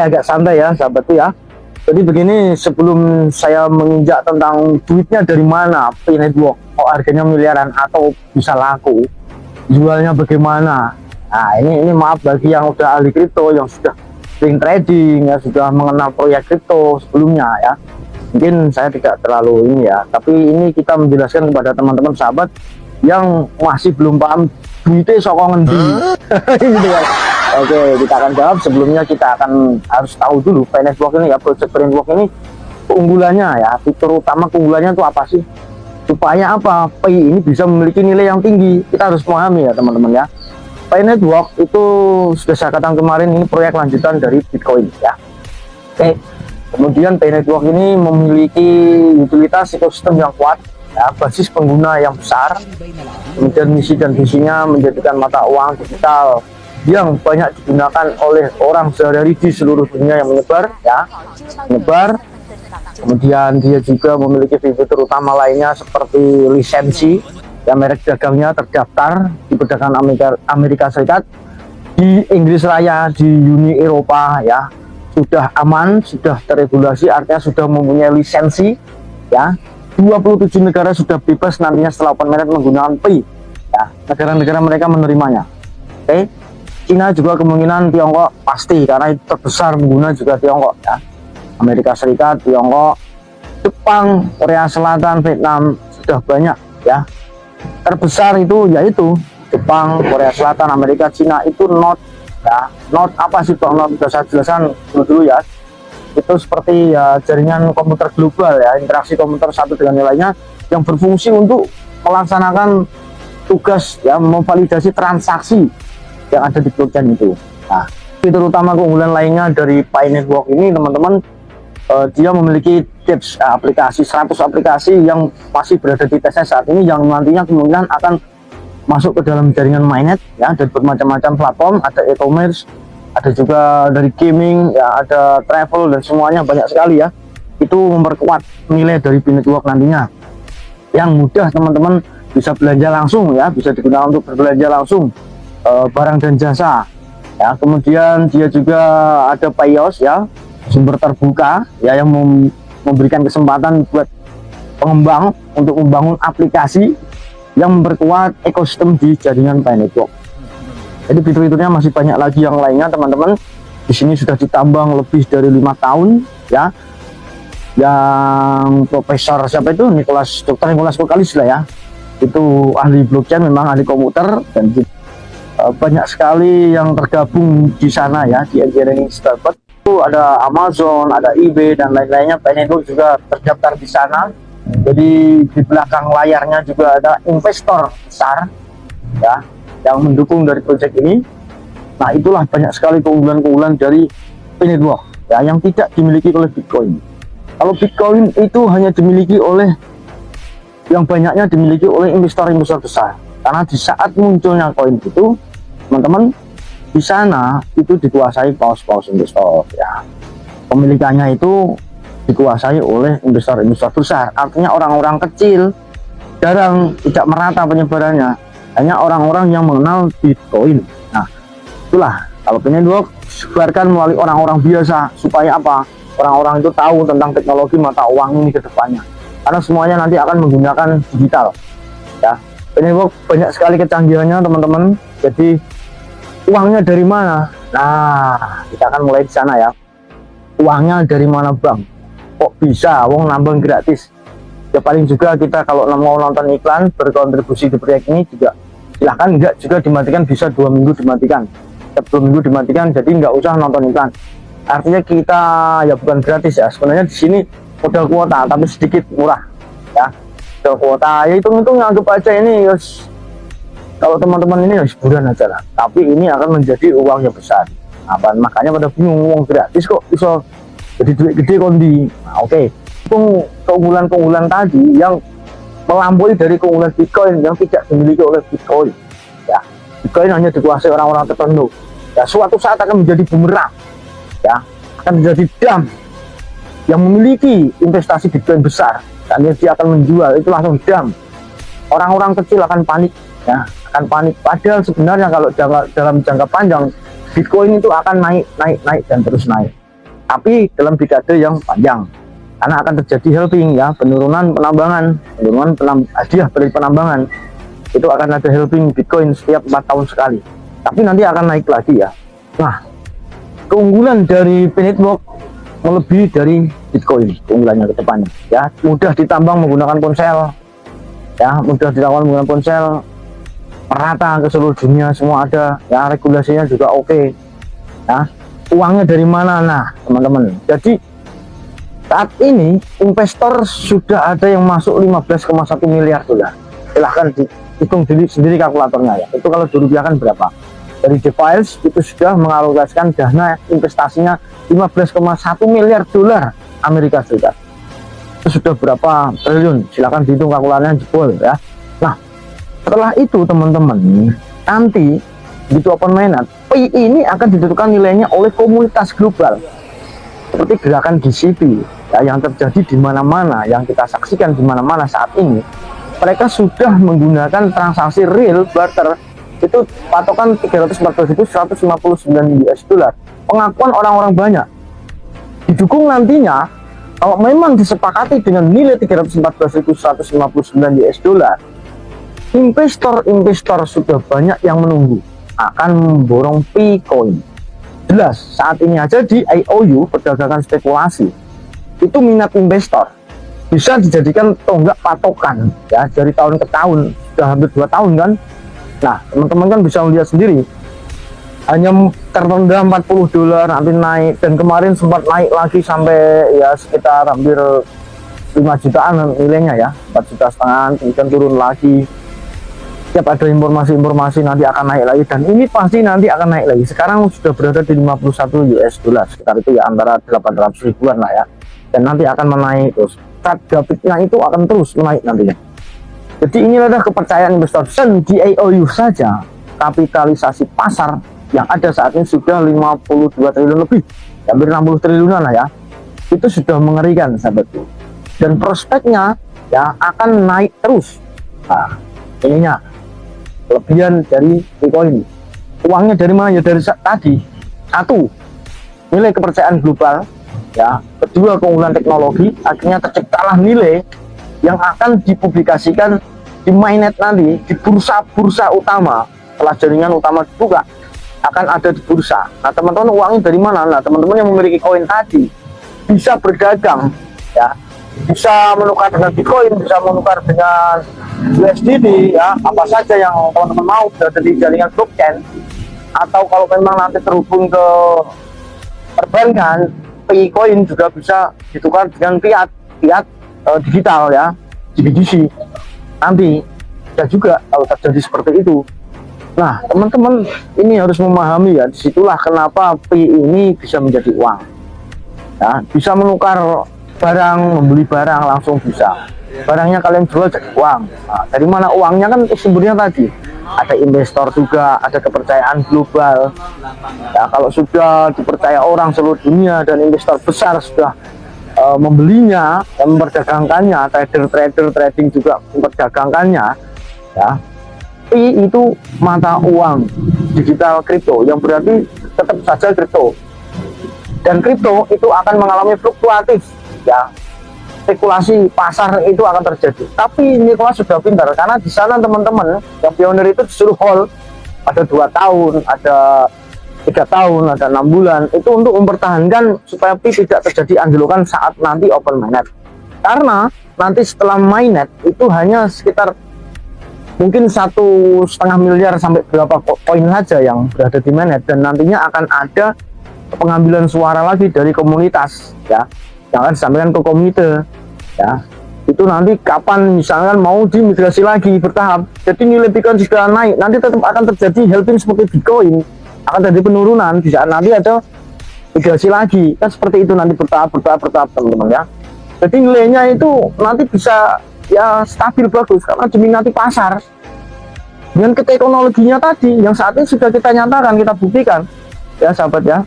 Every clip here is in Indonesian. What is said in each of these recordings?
agak santai ya sahabatku ya. Jadi begini, sebelum saya menginjak tentang duitnya dari mana Pay Network, kok harganya miliaran atau bisa laku, jualnya bagaimana. Nah ini maaf bagi yang udah ahli kripto, yang sudah sering trading, ya sudah mengenal proyek kripto sebelumnya ya. Mungkin saya tidak terlalu ini ya, tapi ini kita menjelaskan kepada teman-teman sahabat yang masih belum paham duitnya sokongan di gitu ya. Oke, kita akan jawab. Sebelumnya kita akan harus tahu dulu Pay Network ini ya, project Pay Network ini keunggulannya ya, fitur utama keunggulannya itu apa sih, supaya apa Pay ini bisa memiliki nilai yang tinggi. Kita harus memahami ya teman-teman ya. Pay Network itu sudah saya katakan kemarin, ini proyek lanjutan dari Bitcoin ya. Oke, kemudian Pay Network ini memiliki utilitas ekosistem yang kuat ya, basis pengguna yang besar, kemudian misi dan visinya menjadikan mata uang digital yang banyak digunakan oleh orang sehari-hari di seluruh dunia yang menyebar ya, kemudian dia juga memiliki fitur utama lainnya seperti lisensi ya, merek dagangnya terdaftar di perdagangan Amerika Serikat, di Inggris Raya, di Uni Eropa ya, sudah aman, sudah terregulasi, artinya sudah mempunyai lisensi ya. 27 negara sudah bebas nantinya setelah open market menggunakan Pay ya, negara-negara mereka menerimanya. Oke, Cina juga kemungkinan, Tiongkok pasti karena itu terbesar pengguna juga Tiongkok ya, Amerika Serikat, Tiongkok, Jepang, Korea Selatan, Vietnam sudah banyak ya. Terbesar itu yaitu Jepang, Korea Selatan, Amerika, Cina itu not ya. Not apa sih Bang? Not bisa saya jelaskan dulu ya. Itu seperti ya jaringan komputer global ya, interaksi komputer satu dengan yang lainnya yang berfungsi untuk melaksanakan tugas ya, memvalidasi transaksi yang ada di blockchain itu. Nah, fitur utama keunggulan lainnya dari Pay Network ini teman-teman, dia memiliki tips aplikasi, 100 aplikasi yang masih berada di tesnya saat ini, yang nantinya kemungkinan akan masuk ke dalam jaringan mainnet ya, dari bermacam-macam platform, ada e-commerce, ada juga dari gaming ya, ada travel, dan semuanya banyak sekali ya. Itu memperkuat nilai dari Pay Network nantinya, yang mudah teman-teman bisa belanja langsung ya, bisa digunakan untuk berbelanja langsung barang dan jasa ya. Kemudian dia juga ada Payos ya, sumber terbuka ya, yang memberikan kesempatan buat pengembang untuk membangun aplikasi yang memperkuat ekosistem di jaringan Pay Network. Jadi fitur-fiturnya masih banyak lagi yang lainnya teman-teman. Di sini sudah ditambang lebih dari 5 tahun ya, yang profesor siapa itu, Dr. Nicholas Kokalis lah ya, itu ahli blockchain, memang ahli komputer, dan banyak sekali yang tergabung di sana ya, di engineering startup itu ada Amazon, ada eBay dan lain-lainnya. Pay Network juga terdaftar di sana. Jadi di belakang layarnya juga ada investor besar ya yang mendukung dari proyek ini. Nah, itulah banyak sekali keunggulan-keunggulan dari Pay Network ya, yang tidak dimiliki oleh Bitcoin. Kalau Bitcoin itu hanya dimiliki oleh, yang banyaknya dimiliki oleh investor-investor besar, karena di saat munculnya koin itu teman-teman, di sana itu dikuasai paus-paus investor ya, pemilikannya itu dikuasai oleh investor-investor besar, artinya orang-orang kecil jarang, tidak merata penyebarannya, hanya orang-orang yang mengenal Bitcoin. Nah, itulah kalau Pay Network disebarkan melalui orang-orang biasa, supaya apa, orang-orang itu tahu tentang teknologi mata uang ini ke depannya, karena semuanya nanti akan menggunakan digital ya. Pay Network banyak sekali kecanggihannya teman-teman. Jadi uangnya dari mana? Nah, kita akan mulai di sana ya. Uangnya dari mana Bang? Kok bisa wong nambang gratis? Ya paling juga kita kalau mau nonton iklan berkontribusi di proyek ini juga silahkan, enggak juga dimatikan, bisa 2 minggu dimatikan, 2 minggu dimatikan, jadi nggak usah nonton iklan. Artinya kita ya bukan gratis ya, sebenarnya di sini modal kuota tapi sedikit murah ya. Kuota ya hitung-hitung, anggap aja ini yos, kalau teman-teman ini hiburan aja lah, tapi ini akan menjadi uang yang besar. Apa makanya pada bingung, uang gratis kok bisa jadi duit gede kondi. Nah, oke. Keunggulan-keunggulan tadi yang melampaui dari keunggulan Bitcoin yang tidak dimiliki oleh Bitcoin ya. Bitcoin hanya dikuasai orang-orang tertentu ya, suatu saat akan menjadi bumerang ya, akan menjadi dam yang memiliki investasi Bitcoin besar, dan dia akan menjual itu langsung dam. Orang-orang kecil akan panik ya, akan panik. Padahal sebenarnya kalau dalam jangka panjang Bitcoin itu akan naik dan terus naik tapi dalam dekade yang panjang, karena akan terjadi halving ya, penurunan hadiah dari penambangan. Itu akan ada halving Bitcoin setiap 4 tahun sekali, tapi nanti akan naik lagi ya. Nah, keunggulan dari P-Network melebihi dari Bitcoin, keunggulannya ke depannya ya, mudah ditambang menggunakan ponsel ya, merata ke seluruh dunia, semua ada ya, regulasinya juga oke ya. Uangnya dari mana? Nah teman-teman, jadi saat ini investor sudah ada yang masuk 15,1 miliar dolar. Silahkan dihitung sendiri kalkulatornya ya, itu kalau dirupiahkan berapa. Dari Defiles itu sudah mengalokasikan dana investasinya 15,1 miliar dolar Amerika Serikat. Itu sudah berapa triliun, silahkan dihitung kalkulatornya, jebol ya. Nah setelah itu teman-teman, nanti begitu open mainnet, PI ini akan ditentukan nilainya oleh komunitas global seperti gerakan DCP ya, yang terjadi di mana-mana, yang kita saksikan di mana-mana saat ini. Mereka sudah menggunakan transaksi real barter, itu patokan 314.159 US dollar, pengakuan orang-orang banyak. Didukung nantinya kalau memang disepakati dengan nilai 314.159 US dollar, investor sudah banyak yang menunggu akan memborong P-Coin. Jelas saat ini aja di IOU, perdagangan spekulasi, itu minat investor bisa dijadikan tonggak patokan ya, dari tahun ke tahun, sudah hampir 2 tahun kan. Nah teman-teman kan bisa melihat sendiri, hanya terendah 40 dolar nanti naik, dan kemarin sempat naik lagi sampai ya sekitar hampir 5 jutaan nilainya ya, 4,5 juta, kemudian turun lagi. Setiap ada informasi nanti akan naik lagi, dan ini pasti nanti akan naik lagi. Sekarang sudah berada di 51 US dollar sekitar itu ya, antara 800 ribuan lah ya, dan nanti akan menaik terus. Grafiknya itu akan terus menaik nantinya. Jadi inilah kepercayaan investor, dan di IOU saja kapitalisasi pasar yang ada saat ini sudah 52 triliun lebih, hampir 60 triliunan lah ya. Itu sudah mengerikan sahabatku, dan prospeknya ya akan naik terus. Nah ininya kelebihan dari Bitcoin. Uangnya dari mana ya? Dari tadi, satu, nilai kepercayaan global ya, kedua keunggulan teknologi, akhirnya terciptalah nilai yang akan dipublikasikan di mainnet nanti di bursa-bursa utama. Setelah jaringan utama dibuka, akan ada di bursa. Nah teman-teman, uangnya dari mana? Nah teman-teman yang memiliki koin tadi bisa berdagang ya, bisa menukar dengan Bitcoin, bisa menukar dengan USDT ya, apa saja yang teman-teman mau berada di jaringan blockchain. Atau kalau memang nanti terhubung ke perbankan, P-Coin juga bisa ditukar dengan fiat digital ya, GBDC nanti ya juga kalau terjadi seperti itu. Nah teman-teman, ini harus memahami ya, disitulah kenapa P ini bisa menjadi uang ya, bisa menukar barang, membeli barang langsung bisa, barangnya kalian jual jadi uang. Nah, dari mana uangnya? Kan sumbernya tadi ada investor juga, ada kepercayaan global ya. Kalau sudah dipercaya orang seluruh dunia dan investor besar sudah membelinya dan memperdagangkannya, trader trading juga memperdagangkannya ya, itu mata uang digital kripto, yang berarti tetap saja kripto, dan kripto itu akan mengalami fluktuatif ya, spekulasi pasar itu akan terjadi. Tapi Nicholas sudah pintar, karena di sana teman-teman yang pionir itu disuruh hold, ada 2 tahun, ada 3 tahun, ada 6 bulan, itu untuk mempertahankan supaya Pi tidak terjadi anjlokan saat nanti open mainnet. Karena nanti setelah mainnet itu hanya sekitar mungkin 1,5 miliar sampai berapa koin saja yang berada di mainnet, dan nantinya akan ada pengambilan suara lagi dari komunitas ya, yang akan disampaikan ke komite ya. Itu nanti kapan misalkan mau dimigrasi lagi bertahap, jadi nilai Bitcoin sudah naik, nanti tetap akan terjadi halving seperti Bitcoin, akan terjadi penurunan di saat nanti ada migrasi lagi, kan seperti itu nanti bertahap teman-teman ya. Jadi nilainya itu nanti bisa ya stabil bagus, karena diminati pasar dengan teknologinya tadi yang saat ini sudah kita nyatakan, kita buktikan ya sahabat ya.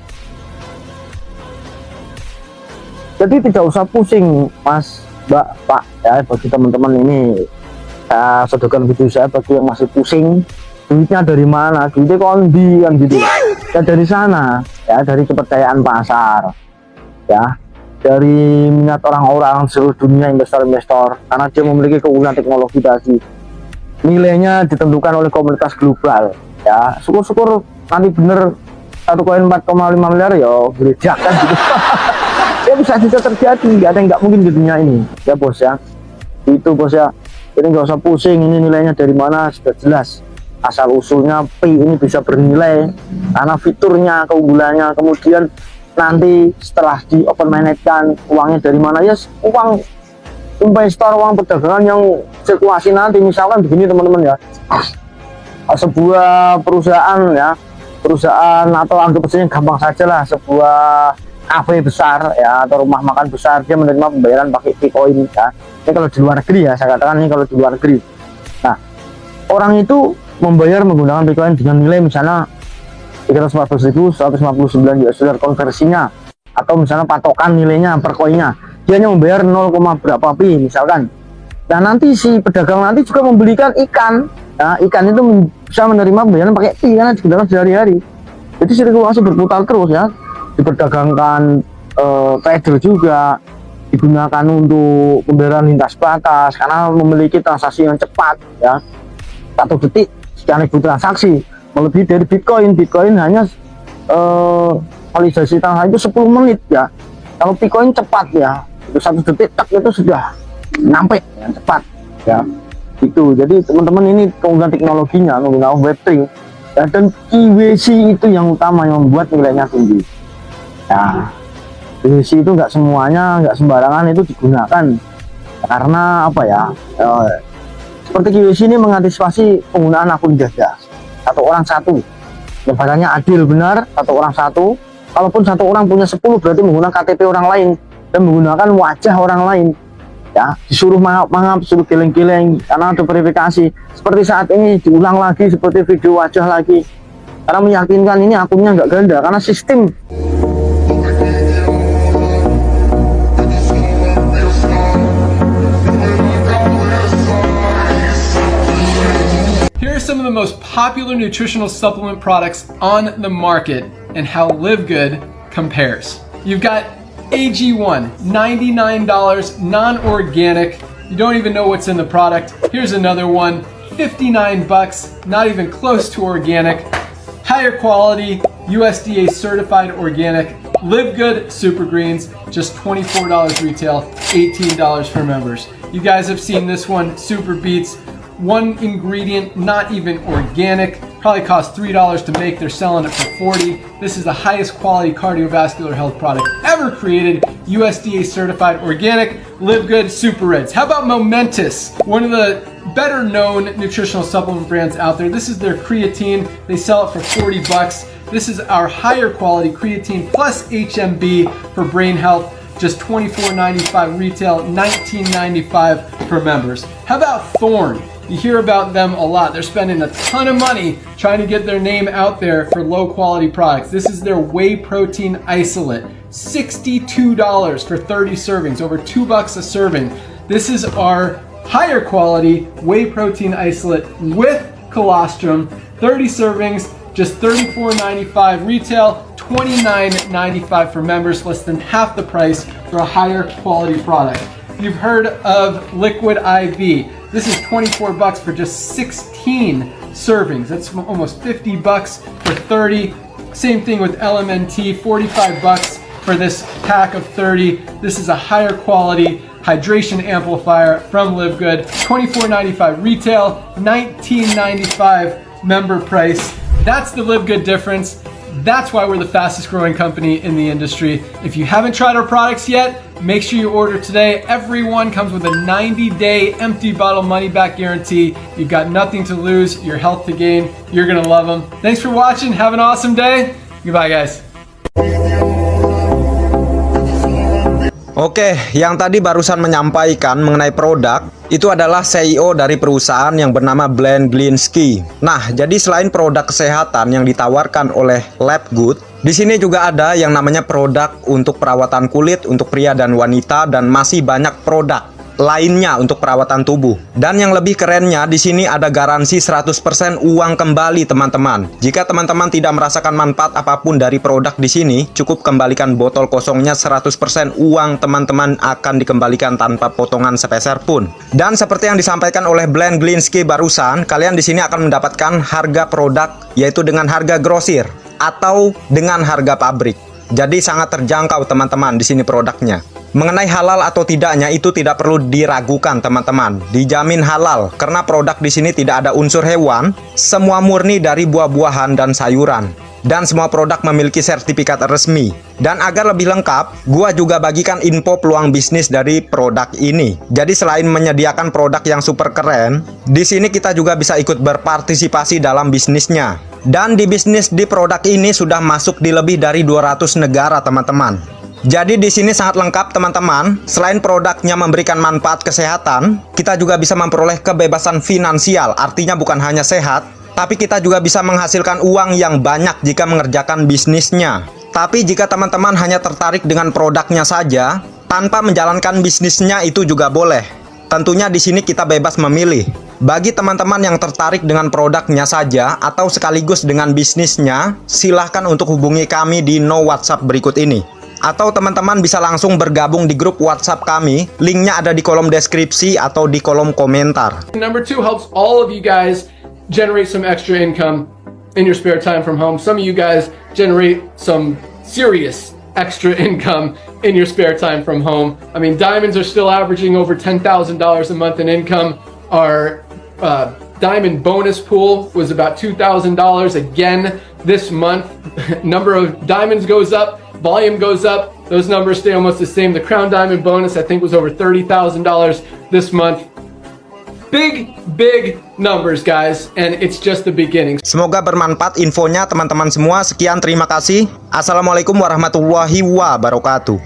Jadi tidak usah pusing Mas, Mbak, Pak ya, bagi teman-teman ini ya, sodokan video saya bagi yang masih pusing duitnya dari mana, duitnya kondi kan gitu ya, dari sana ya, dari kepercayaan pasar ya dari minat orang-orang seluruh dunia, investor-investor, karena dia memiliki keunggulan teknologi tadi. Nilainya ditentukan oleh komunitas global ya. Syukur-syukur nanti bener satu koin 4,5 miliar ya geledak kan gitu. Ya bisa terjadi, nggak ada yang nggak mungkin di dunia ini ya bos ya. Itu bos ya, ini nggak usah pusing ini nilainya dari mana, sudah jelas asal usulnya P ini bisa bernilai karena fiturnya, keunggulannya. Kemudian nanti setelah di open mainnet-kan, uangnya dari mana ya, uang investor, uang perdagangan yang sirkulasi nanti. Misalkan begini teman-teman ya, sebuah perusahaan ya, perusahaan atau anggap saja gampang saja lah, sebuah kafe besar ya atau rumah makan besar, dia menerima pembayaran pakai Bitcoin ya. Ini kalau di luar negeri ya, saya katakan ini kalau di luar negeri. Nah, orang itu membayar menggunakan Bitcoin dengan nilai misalnya 314.159 US dollar konversinya, atau misalnya patokan nilainya per koinnya, dia hanya membayar 0, berapa pi misalkan. Nah nanti si pedagang nanti juga membelikan ikan. Nah, ikan itu bisa menerima pembayaran pakai pi karena digunakan sehari-hari. Jadi sirkulasi berputar terus ya. Diperdagangkan trader juga, digunakan untuk pembayaran lintas batas karena memiliki transaksi yang cepat ya. 1 detik sekian ribu transaksi, melebihi dari Bitcoin. Bitcoin hanya validasi transaksi itu 10 menit ya. Kalau Bitcoin cepat ya, itu 1 detik tak itu sudah nyampe ya, cepat ya. Itu jadi teman-teman, ini keunggulan teknologinya menggunakan Web3 ya, dan KYC itu yang utama yang membuat nilainya tinggi. Nah, KYC itu nggak semuanya, nggak sembarangan itu digunakan karena apa ya? Seperti KYC ini mengantisipasi penggunaan akun jasa satu orang satu. Lebarannya adil, benar, satu orang satu. Kalaupun satu orang punya 10 berarti menggunakan KTP orang lain dan menggunakan wajah orang lain. Ya, disuruh mangap, suruh geleng-geleng karena ada verifikasi. Seperti saat ini diulang lagi seperti video wajah lagi. Karena meyakinkan ini akunnya nggak ganda karena sistem. Here are some of the most popular nutritional supplement products on the market and how Live Good compares. You've got AG1, $99, non-organic. You don't even know what's in the product. Here's another one, $59, not even close to organic. Higher quality, USDA certified organic. Live Good Super Greens, just $24 retail, $18 for members. You guys have seen this one, Super Beets. One ingredient, not even organic, probably cost $3 to make. They're selling it for $40. This is the highest quality cardiovascular health product ever created, USDA certified organic. Live Good Super Reds. How about Momentous, one of the better known nutritional supplement brands out there? This is their creatine. They sell it for $40. This is our higher quality creatine plus HMB for brain health. Just $24.95 retail, $19.95 for members. How about Thorne? You hear about them a lot. They're spending a ton of money trying to get their name out there for low quality products. This is their whey protein isolate, $62 for 30 servings, over $2 a serving. This is our higher quality whey protein isolate with colostrum, 30 servings, just $34.95 retail, $29.95 for members, less than half the price for a higher quality product. You've heard of Liquid IV. This is $24 for just 16 servings. That's almost $50 for 30. Same thing with LMNT, $45 for this pack of 30. This is a higher quality hydration amplifier from Live Good. $24.95 retail, $19.95 member price. That's the Live Good difference. That's why we're the fastest growing company in the industry. If you haven't tried our products yet, make sure you order today. Every one comes with a 90-day empty bottle money back guarantee. You've got nothing to lose, your health to gain. You're gonna love them. Thanks for watching. Have an awesome day. Goodbye, guys. Oke, yang tadi barusan menyampaikan mengenai produk itu adalah CEO dari perusahaan yang bernama Glenn Glinsky. Nah, jadi selain produk kesehatan yang ditawarkan oleh Live Good, di sini juga ada yang namanya produk untuk perawatan kulit untuk pria dan wanita dan masih banyak produk lainnya untuk perawatan tubuh. Dan yang lebih kerennya di sini ada garansi 100% uang kembali teman-teman. Jika teman-teman tidak merasakan manfaat apapun dari produk di sini, cukup kembalikan botol kosongnya, 100% uang teman-teman akan dikembalikan tanpa potongan sepeser pun. Dan seperti yang disampaikan oleh Blend Glinsky barusan, kalian di sini akan mendapatkan harga produk yaitu dengan harga grosir atau dengan harga pabrik. Jadi sangat terjangkau teman-teman di sini produknya. Mengenai halal atau tidaknya itu tidak perlu diragukan teman-teman. Dijamin halal karena produk di sini tidak ada unsur hewan, semua murni dari buah-buahan dan sayuran. Dan semua produk memiliki sertifikat resmi. Dan agar lebih lengkap, gua juga bagikan info peluang bisnis dari produk ini. Jadi selain menyediakan produk yang super keren, di sini kita juga bisa ikut berpartisipasi dalam bisnisnya. Dan di bisnis di produk ini sudah masuk di lebih dari 200 negara teman-teman. Jadi di sini sangat lengkap teman-teman. Selain produknya memberikan manfaat kesehatan, kita juga bisa memperoleh kebebasan finansial. Artinya bukan hanya sehat, tapi kita juga bisa menghasilkan uang yang banyak jika mengerjakan bisnisnya. Tapi jika teman-teman hanya tertarik dengan produknya saja, tanpa menjalankan bisnisnya itu juga boleh. Tentunya di sini kita bebas memilih. Bagi teman-teman yang tertarik dengan produknya saja atau sekaligus dengan bisnisnya, silahkan untuk hubungi kami di no WhatsApp berikut ini. Atau teman-teman bisa langsung bergabung di grup WhatsApp kami, linknya ada di kolom deskripsi atau di kolom komentar. Number 2 helps all of you guys generate some extra income in your spare time from home. Some of you guys generate some serious extra income in your spare time from home. I mean, diamonds are still averaging over $10,000 a month in income. Our diamond bonus pool was about $2,000 again this month. Number of diamonds goes up, volume goes up, those numbers stay almost the same. The crown diamond bonus I think was over $30,000 this month. Big numbers guys, and it's just the beginning. Semoga bermanfaat infonya teman-teman semua. Sekian, terima kasih. Assalamualaikum warahmatullahi wabarakatuh.